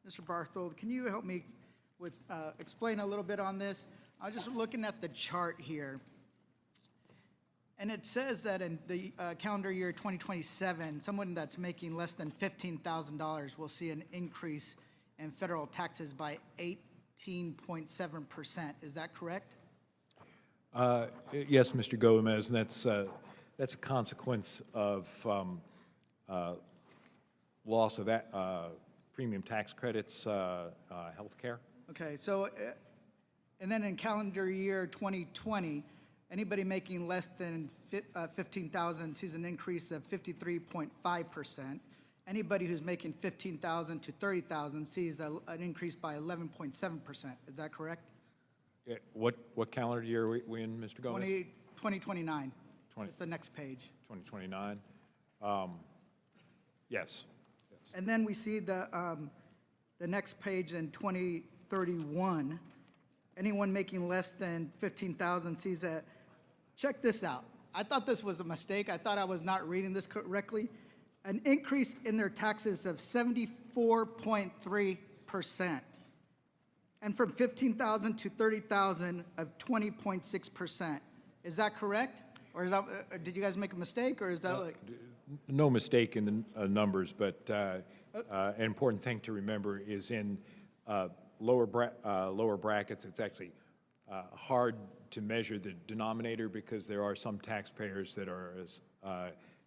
Mr. Barthold, can you help me with explain a little bit on this? I was just looking at the chart here, and it says that in the calendar year 2027, someone that's making less than $15,000 will see an increase in federal taxes by 18.7%. Is that correct? Yes, Mr. Gomez, and that's a consequence of loss of premium tax credits, health care. Okay, so, and then in calendar year 2020, anybody making less than 15,000 sees an increase of 53.5%. Anybody who's making 15,000 to 30,000 sees an increase by 11.7%. Is that correct? Yeah, what calendar year are we in, Mr. Gomez? 2029. It's the next page. 2029. Yes. And then we see the next page in 2031. Anyone making less than 15,000 sees a, check this out. I thought this was a mistake. I thought I was not reading this correctly. An increase in their taxes of 74.3%. And from 15,000 to 30,000 of 20.6%. Is that correct? Or is that, did you guys make a mistake, or is that like? No mistake in the numbers, but an important thing to remember is in lower brackets, it's actually hard to measure the denominator because there are some taxpayers that are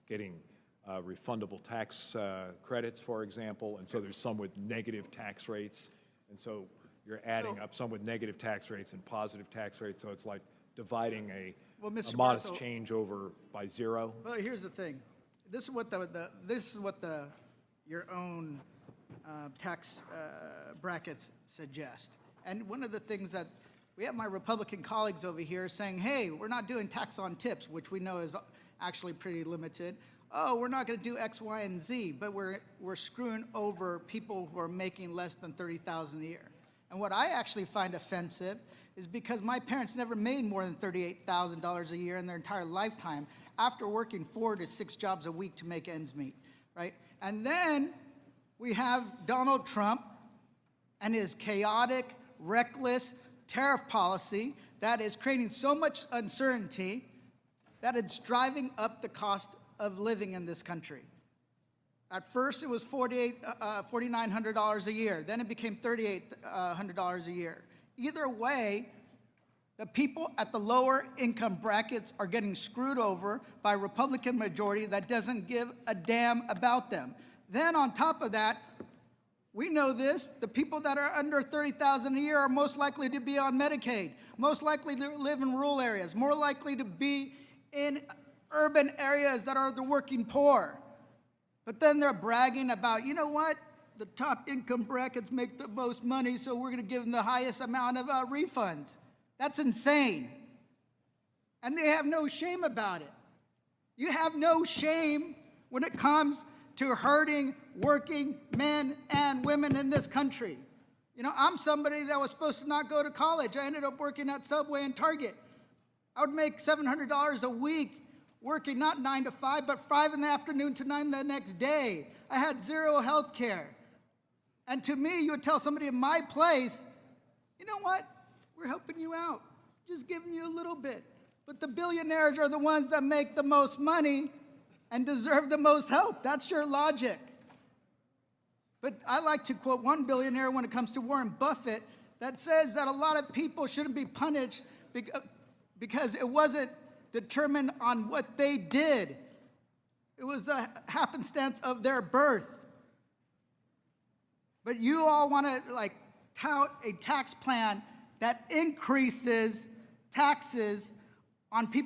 getting refundable tax credits, for example, and so there's some with negative tax rates, and so you're adding up some with negative tax rates and positive tax rates, so it's like dividing a modest change over by zero. Well, here's the thing. This is what your own tax brackets suggest. And one of the things that we have my Republican colleagues over here saying, hey, we're not doing tax on tips, which we know is actually pretty limited. Oh, we're not going to do X, Y, and Z, but we're screwing over people who are making less than $30,000 a year. And what I actually find offensive is because my parents never made more than $38,000 a year in their entire lifetime after working 4 to 6 jobs a week to make ends meet, right? And then we have Donald Trump and his chaotic, reckless tariff policy that is creating so much uncertainty that it's driving up the cost of living in this country. At first, it was $4,900 a year. Then it became $3,800 a year. Either way, the people at the lower income brackets are getting screwed over by a Republican majority that doesn't give a damn about them. Then on top of that, we know this, the people that are under $30,000 a year are most likely to be on Medicaid, most likely to live in rural areas, more likely to be in urban areas that are the working poor. But then they're bragging about, you know what? The top income brackets make the most money, so we're going to give them the highest amount of refunds. That's insane. And they have no shame about it. You have no shame when it comes to hurting working men and women in this country. You know, I'm somebody that was supposed to not go to college. I ended up working at Subway and Target. I would make $700 a week working not 9 to 5, but 5 in the afternoon to 9 the next day. I had zero health care. And to me, you would tell somebody in my place, you know what? We're helping you out, just giving you a little bit. But the billionaires are the ones that make the most money and deserve the most help. That's your logic. But I like to quote one billionaire when it comes to Warren Buffett that says that a lot of people shouldn't be punished because it wasn't determined on what they did. It was the happenstance of their birth. But you all want to tout a tax plan that increases taxes on people